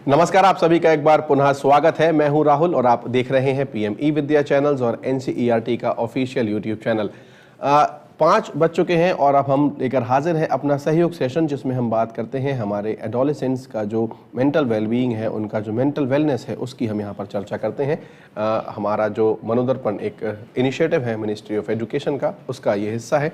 नमस्कार, आप सभी का एक बार पुनः स्वागत है। मैं हूं राहुल और आप देख रहे हैं पीएम eVidya चैनल्स और एनसीईआरटी का ऑफिशियल यूट्यूब चैनल। 5 बज चुके हैं और अब हम लेकर हाजिर हैं अपना सहयोग सेशन, जिसमें हम बात करते हैं हमारे एडोलेसेंट्स का जो मेंटल वेलबीइंग है, उनका जो मेंटल वेलनेस है, उसकी हम यहाँ पर चर्चा करते हैं। हमारा जो मनोदर्पण एक इनिशिएटिव है मिनिस्ट्री ऑफ एजुकेशन का, उसका ये हिस्सा है।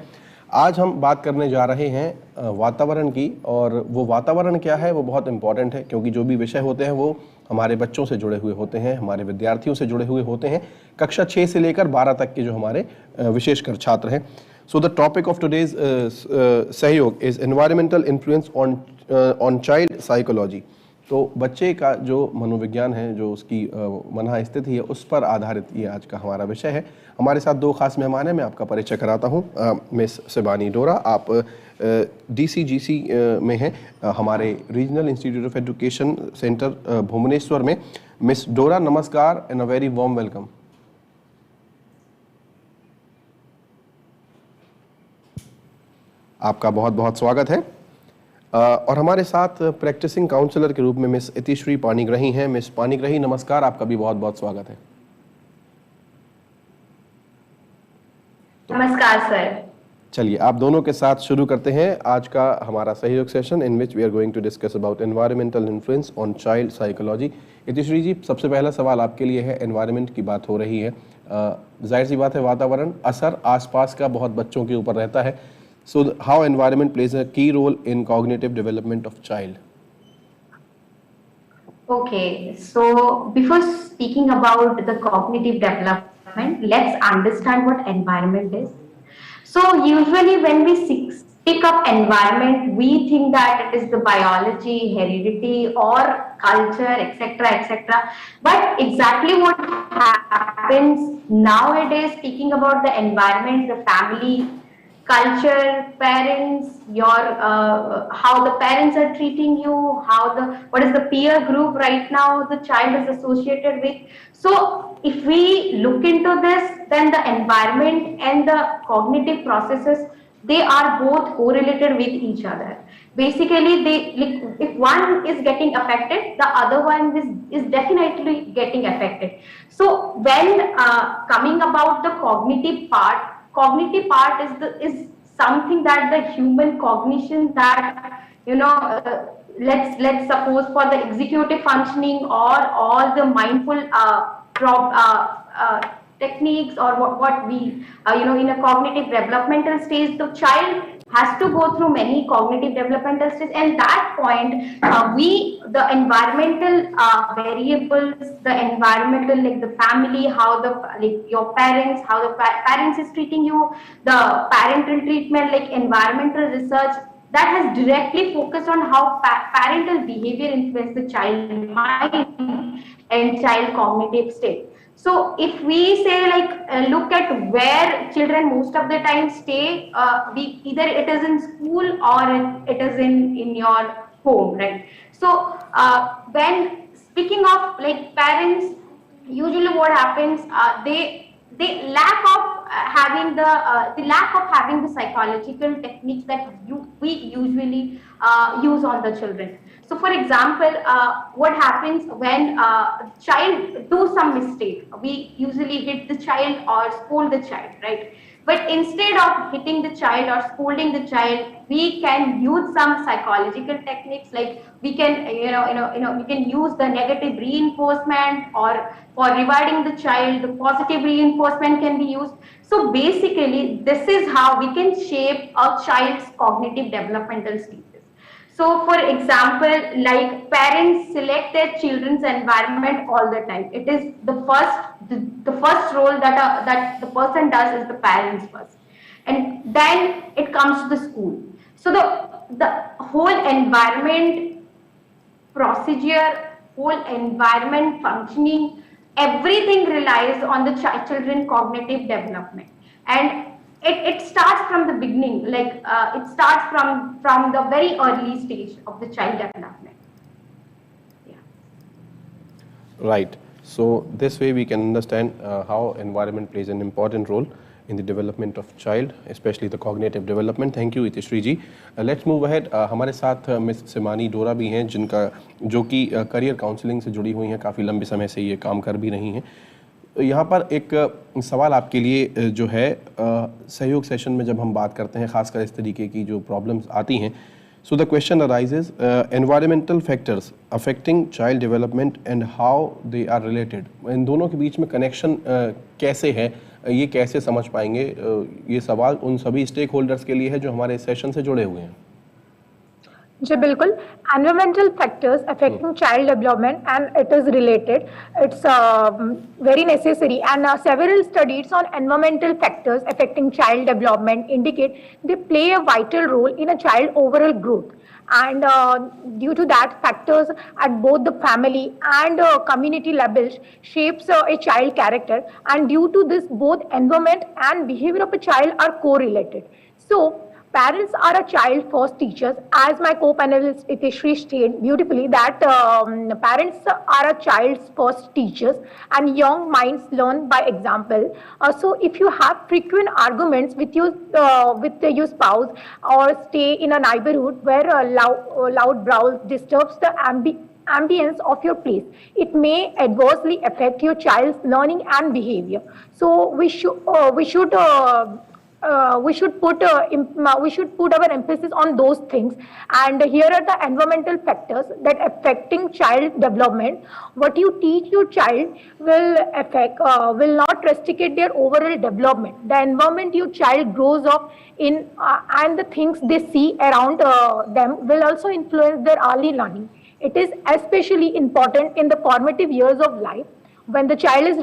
आज हम बात करने जा रहे हैं वातावरण की, और वो वातावरण क्या है वो बहुत इम्पॉर्टेंट है, क्योंकि जो भी विषय होते हैं वो हमारे बच्चों से जुड़े हुए होते हैं, हमारे विद्यार्थियों से जुड़े हुए होते हैं, कक्षा 6 से लेकर 12 तक के जो हमारे विशेषकर छात्र हैं। So the topic of today's सहयोग is environmental influence on child psychology. तो बच्चे का जो मनोविज्ञान है, जो उसकी मनः स्थिति है, उस पर आधारित ये आज का हमारा विषय है। हमारे साथ 2 खास मेहमान हैं, मैं आपका परिचय कराता हूँ। मिस शिवानी डोरा, आप डीसीजीसी में हैं, हमारे regional institute of education centre Bhubaneswar में। मिस डोरा, नमस्कार and a very warm welcome. आपका बहुत बहुत स्वागत है। और हमारे साथ प्रैक्टिसिंग काउंसलर के रूप में मिस इतिश्री पाणिग्रही हैं। मिस पाणिग्रही, नमस्कार, आपका भी बहुत बहुत स्वागत है। नमस्कार सर। चलिए, आप दोनों के साथ शुरू करते हैं आज का हमारा सहयोग session, in which we are going to discuss about environmental influence on child psychology. Itishri ji, सबसे पहला सवाल आपके लिए है। एनवायरनमेंट की बात हो रही है, जाहिर सी बात है वातावरण असर आसपास का बहुत बच्चों के ऊपर रहता है। So how environment plays a key role in cognitive development of child? Okay, so before speaking about the cognitive development, let's understand what environment is. So usually when we speak of environment, we think that it is the biology, heredity or culture, etc., etc. But exactly what happens nowadays, speaking about the environment, the family, culture, parents, your how the parents are treating you, what is the peer group right now the child is associated with. So if we look into this, then the environment and the cognitive processes, they are both correlated with each other. Basically, if one is getting affected, the other one is definitely getting affected. So when coming about the cognitive part is something that the human cognition, that let's suppose for the executive functioning or all the mindful techniques, or what we in a cognitive developmental stage, the child has to go through many cognitive developmental stages, and that point the environmental variables, the environmental, like the family, how your parents, how the parents is treating you, the parental treatment, like environmental research that has directly focused on how parental behavior influence the child mind and child cognitive state. So if we say look at where children most of the time stay, either it is in school or it is in your home, right? So when speaking of parents, usually what happens, they lack of having the psychological techniques that we usually use on the children. So for example, what happens when child do some mistake, we usually hit the child or scold the child, right? But instead of hitting the child or scolding the child, we can use some psychological techniques, like we can we can use the negative reinforcement, or for rewarding the child, the positive reinforcement can be used. So basically, this is how we can shape a child's cognitive developmental stages. So for example, like parents select their children's environment all the time. It is the first role that the person does is the parents first, and then it comes to the school. So the whole environment procedure, whole environment functioning, everything relies on the children cognitive development, and it starts from the beginning, it starts from the very early stage of the child development. Right. So this way we can understand how environment plays an important role in the development of child, especially the cognitive development. Thank you, Itishri ji. Let's move ahead. हमारे साथ miss सिमानी डोरा भी हैं, जो कि career counselling से जुड़ी हुई हैं, काफ़ी लंबे समय से ये काम कर भी रही हैं. यहाँ पर एक सवाल आपके लिए जो है, सहयोग सेशन में जब हम बात करते हैं खासकर इस तरीके की जो प्रॉब्लम्स आती हैं, so the question arises, environmental factors affecting child development and how they are related. इन दोनों के बीच में कनेक्शन कैसे है, ये कैसे समझ पाएंगे? ये सवाल उन सभी स्टेक होल्डर्स के लिए है जो हमारे सेशन से जुड़े हुए हैं. जी बिल्कुल. Environmental factors affecting child development and it is related. It's very necessary, and several studies on environmental factors affecting child development indicate they play a vital role in a child overall growth. And due to that, factors at both the family and community levels shapes a child character, and due to this, both environment and behavior of a child are correlated. So parents are a child first teachers, as my co-panelist Itishri stated beautifully that parents are a child's first teachers and young minds learn by example. So if you have frequent arguments with your spouse or stay in a neighborhood where loud growls disturbs the ambience of your place, it may adversely affect your child's learning and behavior. So we should put our emphasis on those things. And here are the environmental factors that affecting child development. What you teach your child will not restrict their overall development. The environment your child grows up in and the things they see around them will also influence their early learning. It is especially important in the formative years of life, when the child is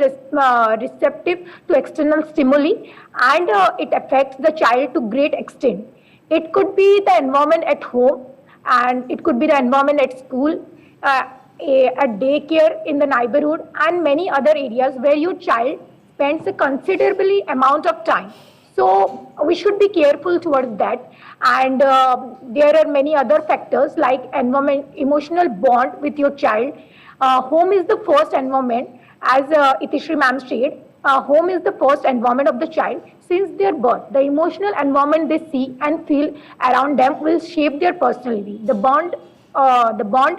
receptive to external stimuli, and it affects the child to great extent. It could be the environment at home, and it could be the environment at school, at daycare, in the neighborhood, and many other areas where your child spends a considerable amount of time. So we should be careful towards that. And there are many other factors like environment, emotional bond with your child. Home is the first environment. As Itishri ma'am stated, home is the first environment of the child since their birth. The emotional environment they see and feel around them will shape their personality. The bond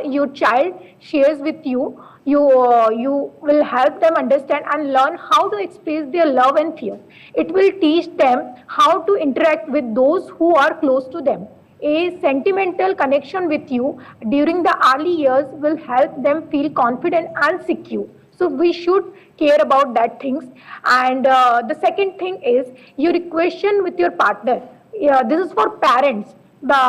your child shares with you will help them understand and learn how to express their love and fear. It will teach them how to interact with those who are close to them. A sentimental connection with you during the early years will help them feel confident and secure. So we should care about that things. And the second thing is your equation with your partner. This is for parents.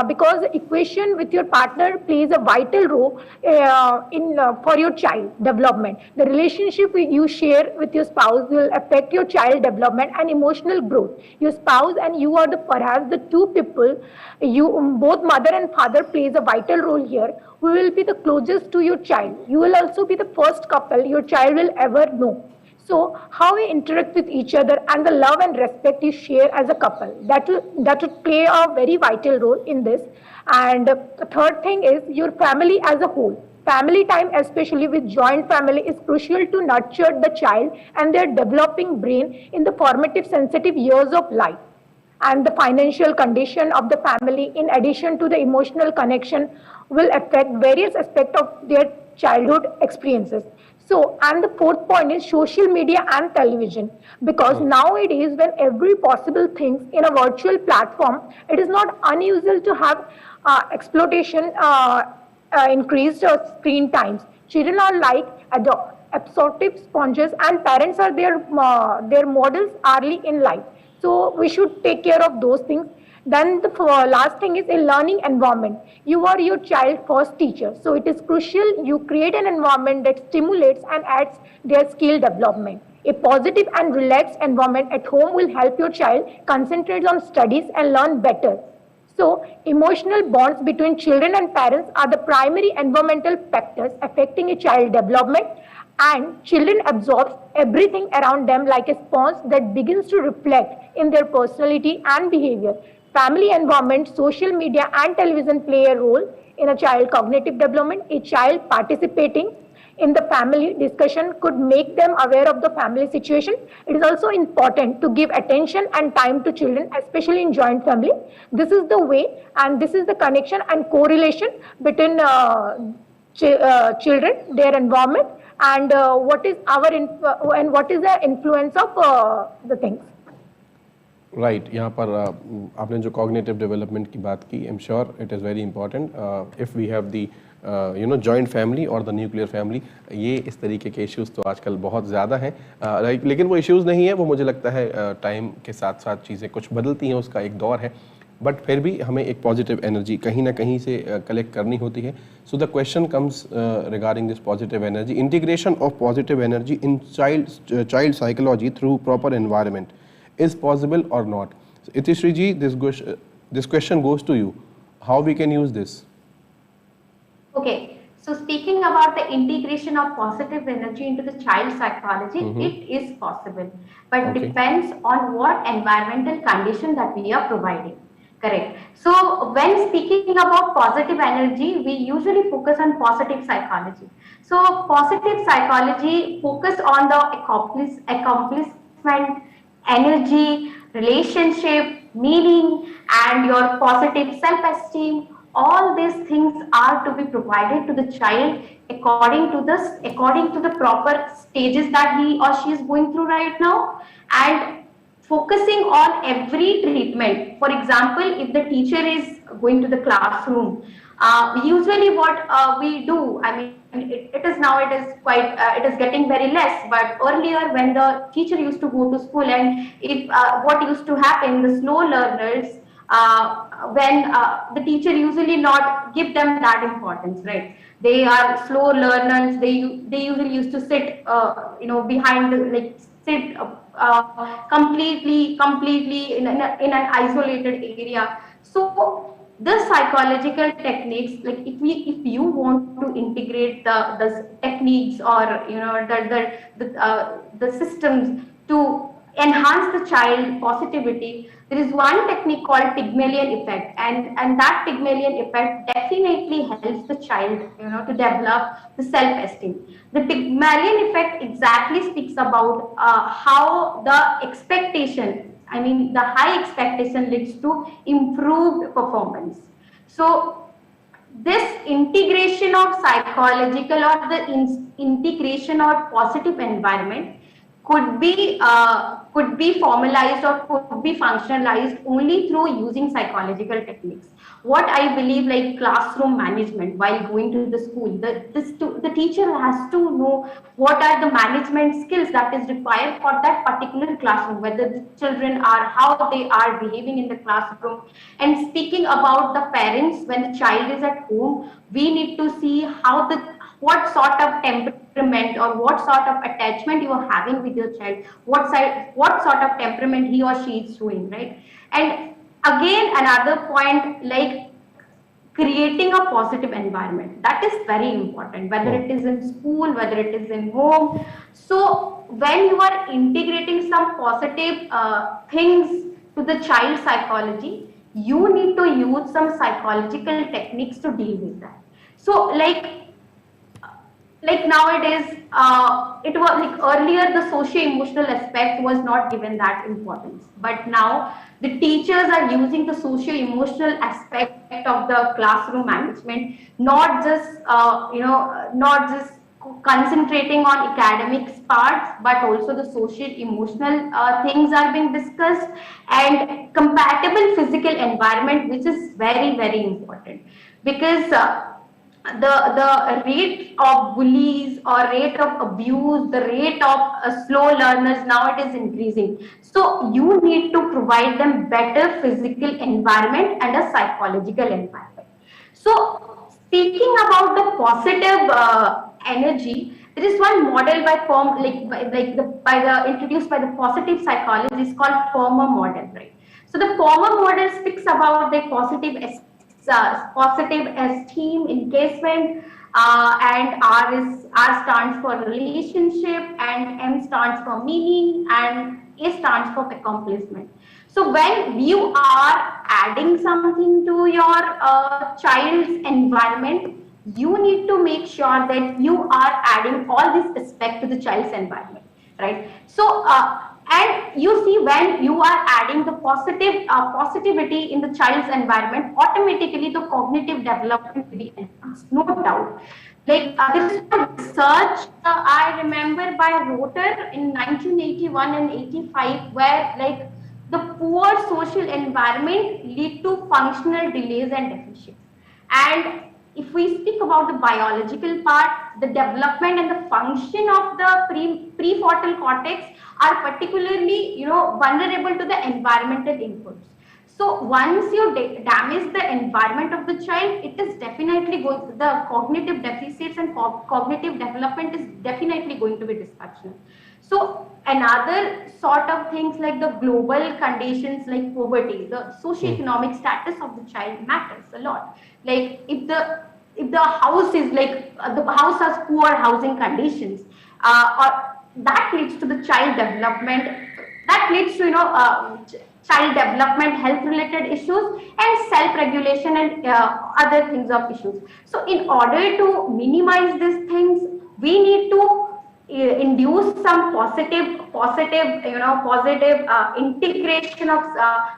Because equation with your partner plays a vital role for your child development. The relationship you share with your spouse will affect your child development and emotional growth. Your spouse and you are perhaps the two people, both mother and father plays a vital role here, who will be the closest to your child. You will also be the first couple your child will ever know. So how we interact with each other and the love and respect you share as a couple, that would play a very vital role in this. And the third thing is your family as a whole. Family time, especially with joint family, is crucial to nurture the child and their developing brain in the formative sensitive years of life. And the financial condition of the family, in addition to the emotional connection, will affect various aspects of their childhood experiences. So, and the fourth point is social media and television, because nowadays when every possible things in a virtual platform, it is not unusual to have exploitation, increased screen times. Children are like absorptive sponges, and parents are their models early in life. So we should take care of those things. Then the last thing is a learning environment. You are your child's first teacher. So it is crucial you create an environment that stimulates and adds their skill development. A positive and relaxed environment at home will help your child concentrate on studies and learn better. So emotional bonds between children and parents are the primary environmental factors affecting a child development, and children absorb everything around them like a sponge that begins to reflect in their personality and behavior. Family environment, social media and television play a role in a child cognitive development. A child participating in the family discussion could make them aware of the family situation. It is also important to give attention and time to children, especially in joint family. This is the way and this is the connection and correlation between children, their environment, and what is and what is the influence of the things. Right यहाँ पर आपने जो cognitive development की बात की, I am sure it is very important if we have the joint family और the nuclear family. ये इस तरीके के इश्यूज़ तो आजकल बहुत ज़्यादा हैं, लेकिन वो इश्यूज़ नहीं है, वो मुझे लगता है टाइम के साथ साथ चीज़ें कुछ बदलती हैं, उसका एक दौर है, बट फिर भी हमें एक पॉजिटिव एनर्जी कहीं ना कहीं से कलेक्ट करनी होती है. So the question comes regarding this positive energy, integration of positive energy in child psychology through proper environment is possible or not? So, Itishri ji, this question goes to you. How we can use this? Okay, so speaking about the integration of positive energy into the child psychology, it is possible, but depends on what environmental condition that we are providing. Correct. So when speaking about positive energy, we usually focus on positive psychology. So positive psychology focus on the accomplishment, energy, relationship, meaning, and your positive self-esteem. All these things are to be provided to the child according to the proper stages that he or she is going through right now, and focusing on every treatment. For example, if the teacher is going to the classroom, usually what we do, I mean, it is getting very less, but earlier when the teacher used to go to school, and what used to happen, the slow learners, when the teacher usually not give them that importance, right? They are slow learners, they usually used to sit behind sit completely in an isolated area. So the psychological techniques, like if you want to integrate the techniques or the systems to enhance the child positivity, there is one technique called Pygmalion effect, and that Pygmalion effect definitely helps the child to develop the self-esteem. The Pygmalion effect exactly speaks about how the expectation, I mean the high expectation, leads to improved performance. So this integration of psychological or the integration or positive environment could be formalized or could be functionalized only through using psychological techniques. What I believe, like classroom management, while going to the school, the teacher has to know what are the management skills that is required for that particular classroom, whether the children are, how they are behaving in the classroom. And speaking about the parents, when the child is at home, we need to see what sort of temperament or what sort of attachment you are having with your child, what sort of temperament he or she is showing, right? And again, another point, like creating a positive environment, that is very important, whether it is in school, whether it is in home. So when you are integrating some positive things to the child psychology, you need to use some psychological techniques to deal with that. So like nowadays, it was like earlier the socio-emotional aspect was not given that importance, but now the teachers are using the socio-emotional aspect of the classroom management, not just not just concentrating on academics parts, but also the social-emotional things are being discussed, and compatible physical environment, which is very, very important, because the rate of bullies or rate of abuse, the rate of slow learners, now it is increasing. So you need to provide them better physical environment and a psychological environment. So speaking about the positive energy, there is one model introduced by the positive psychology, is called Former model, right? So the Former model speaks about the positive esteem, engagement, and R stands for relationship, and M stands for meaning, and A stands for accomplishment. So when you are adding something to your child's environment, you need to make sure that you are adding all this aspect to the child's environment, right? So, and you see, when you are adding the positivity in the child's environment, automatically the cognitive development will be enhanced, no doubt. Like this is a research I remember by Rotor in 1981 and 85, where like the poor social environment lead to functional delays and deficits. And if we speak about the biological part, the development and the function of the prefrontal cortex are particularly, vulnerable to the environmental inputs. So once you damage the environment of the child, it is definitely going, the cognitive deficits and cognitive development is definitely going to be dysfunctional. So another sort of things like the global conditions like poverty, the socioeconomic status of the child matters a lot. Like if the house is like the house has poor housing conditions, or that leads to the child development, that leads to child development, health related issues, and self regulation and other things of issues. So in order to minimize these things, we need to induce some positive integration of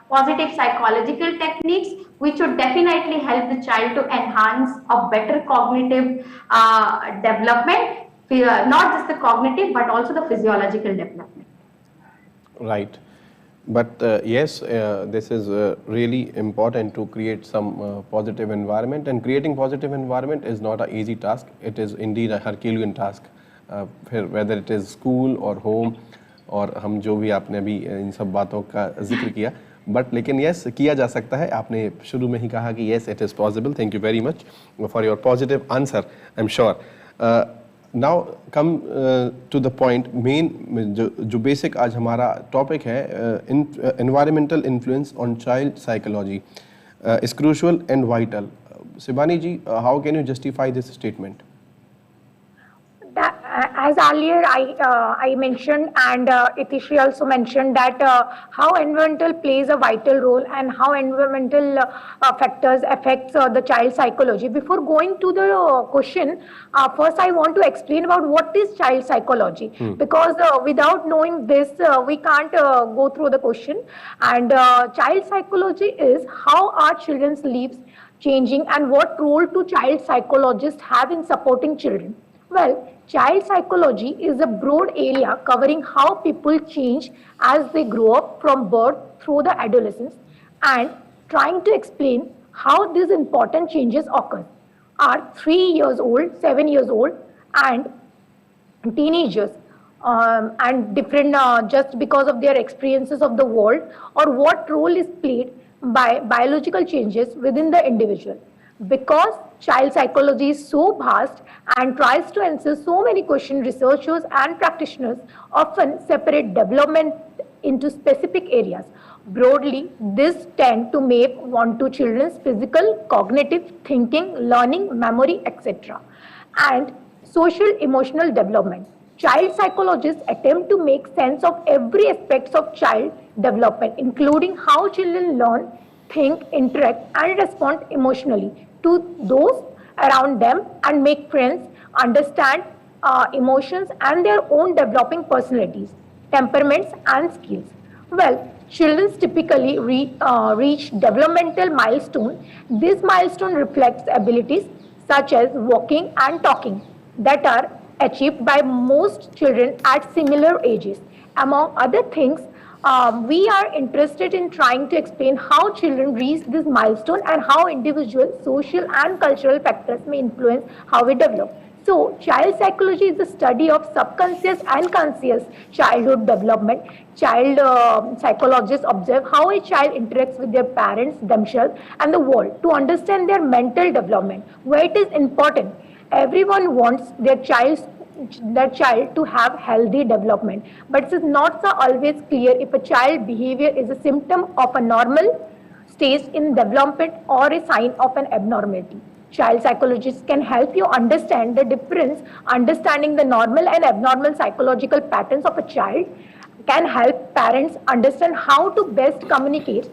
positive psychological techniques, which would definitely help the child to enhance a better cognitive development, not just the cognitive but also the physiological development. Right. But yes, this is really important to create some positive environment, and creating positive environment is not an easy task. It is indeed a Herculean task. फिर whether it is school or home, और हम जो भी आपने अभी इन सब बातों का जिक्र किया, बट लेकिन यस किया जा सकता है. आपने शुरू में ही कहा कि yes it is possible. Thank you very much for your positive answer. I am sure. Now come to the point. Main जो बेसिक आज हमारा टॉपिक है, environmental influence on child psychology is crucial and vital. Shibani ji, how can you justify this statement? As earlier I mentioned, and Itishi also mentioned, that how environmental plays a vital role and how environmental factors affects the child psychology. Before going to the question, first I want to explain about what is child psychology, because without knowing this we can't go through the question. And child psychology is how our children's lives changing and what role do child psychologists have in supporting children. Well, child psychology is a broad area covering how people change as they grow up from birth through the adolescence, and trying to explain how these important changes occur. Are 3 years old, 7 years old, and teenagers and different just because of their experiences of the world, or what role is played by biological changes within the individual. Because child psychology is so vast and tries to answer so many questions, researchers and practitioners often separate development into specific areas. Broadly, this tend to make one to children's physical, cognitive, thinking, learning, memory, etc. and social emotional development. Child psychologists attempt to make sense of every aspect of child development, including how children learn, think, interact, and respond emotionally to those around them, and make friends, understand emotions and their own developing personalities, temperaments, and skills. Well, children typically reach developmental milestone. This milestone reflects abilities such as walking and talking that are achieved by most children at similar ages. Among other things, we are interested in trying to explain how children reach this milestone and how individual, social, and cultural factors may influence how we develop. So, child psychology is the study of subconscious and conscious childhood development. Child psychologists observe how a child interacts with their parents, themselves, and the world to understand their mental development. Where it is important, everyone wants their child to have healthy development, but it is not so always clear if a child behavior is a symptom of a normal stage in development or a sign of an abnormality. Child psychologists can help you understand the difference. Understanding the normal and abnormal psychological patterns of a child can help parents understand how to best communicate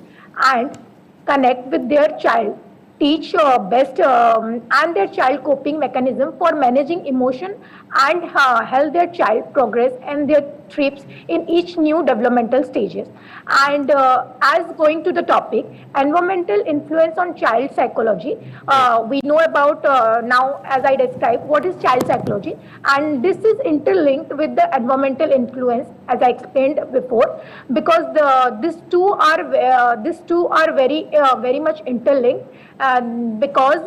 and connect with their child teach best and their child coping mechanism for managing emotion and help their child progress and their trips in each new developmental stages. And as going to the topic, environmental influence on child psychology, we know about now, as I described, what is child psychology, and this is interlinked with the environmental influence, as I explained before, because these two are very much interlinked. Because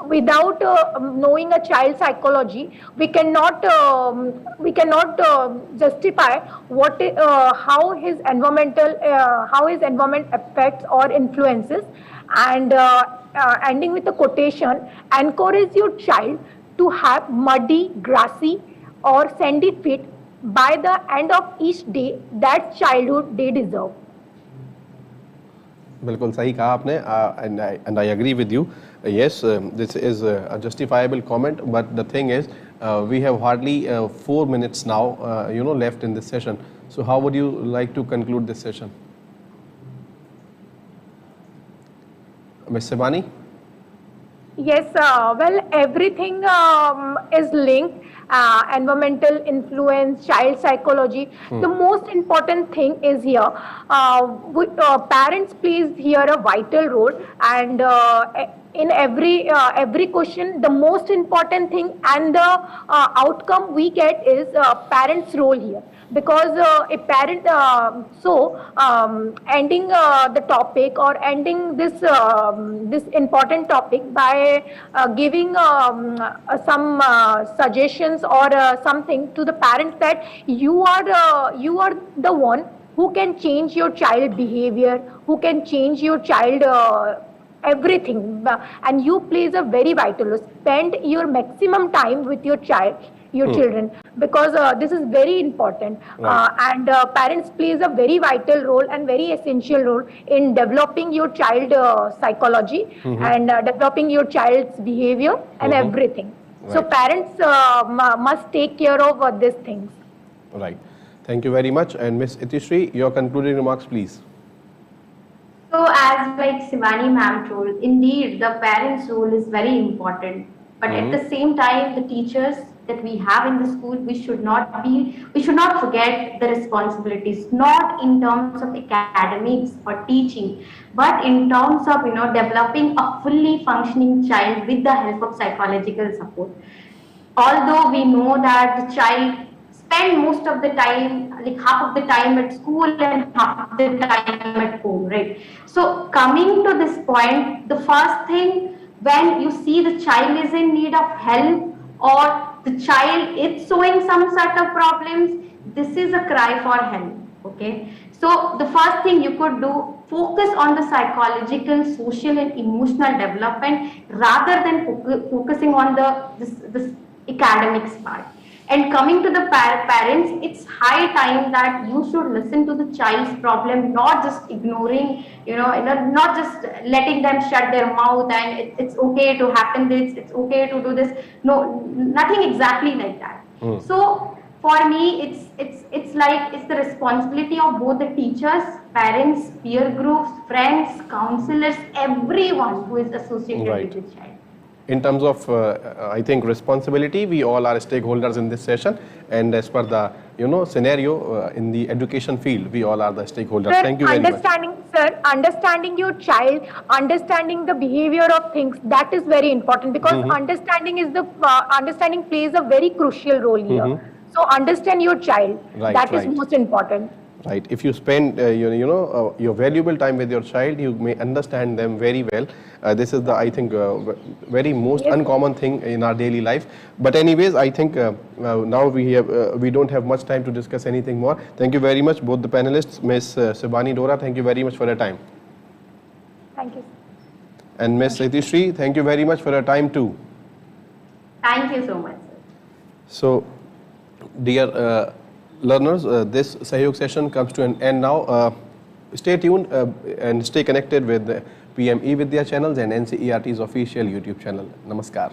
without knowing a child psychology, we cannot justify how his environment affects or influences. And ending with a quotation: encourage your child to have muddy, grassy or sandy feet by the end of each day that childhood they deserve. बिल्कुल सही कहा आपने, and I agree with you. Yes, this is a justifiable comment, but the thing is, we have hardly 4 minutes now, left in this session. So how would you like to conclude this session? Ms. Sibani? Yes, well, everything is linked. Environmental influence, child psychology. The most important thing is here. Parents plays here a vital role, and in every question, the most important thing and the outcome we get is parents' role here. Because a parent, ending the topic or ending this important topic by giving some suggestions or something to the parents, that you are the one who can change your child behavior, who can change your child everything, and you plays a very vital role. Spend your maximum time with your child, your children, because this is very important. Right. And parents plays a very vital role and very essential role in developing your child psychology and developing your child's behavior and everything. So Right. parents must take care of these things. Right. Thank you very much. And Ms. Itishri, your concluding remarks, please. So as like Shivani ma'am told, indeed the parents' role is very important. But at the same time, the teachers that we have in the school, we should not forget the responsibilities, not in terms of academics or teaching, but in terms of developing a fully functioning child with the help of psychological support. Although we know that the child spend most of the time, like half of the time at school and half of the time at home, right? So coming to this point, the first thing, when you see the child is in need of help or the child is showing some sort of problems, this is a cry for help, okay? So the first thing you could do, focus on the psychological, social and emotional development rather than focusing on this academics part. And coming to the parents, it's high time that you should listen to the child's problem, not just ignoring, not just letting them shut their mouth and it's okay to happen this, it's okay to do this. No, nothing exactly like that. So for me, it's the responsibility of both the teachers, parents, peer groups, friends, counselors, everyone who is associated Right. with the child. In terms of, I think, responsibility, we all are stakeholders in this session, and as per the scenario in the education field, we all are the stakeholders. Sir, Thank you very much. Understanding your child, understanding the behavior of things, that is very important, because understanding plays a very crucial role here. So understand your child. Right, That is right. most important. Right. If you spend your valuable time with your child, you may understand them very well. This is the, I think, very most uncommon thing in our daily life. But anyways, I think now we don't have much time to discuss anything more. Thank you very much, both the panelists. Ms. Sibani Dora, thank you very much for your time. Thank you. And Ms. Itishri, thank you very much for your time too. Thank you so much, sir. So, dear learners, this Sahyog session comes to an end now. Stay tuned and stay connected with the PM eVidya channels and NCERT's official YouTube channel. Namaskar.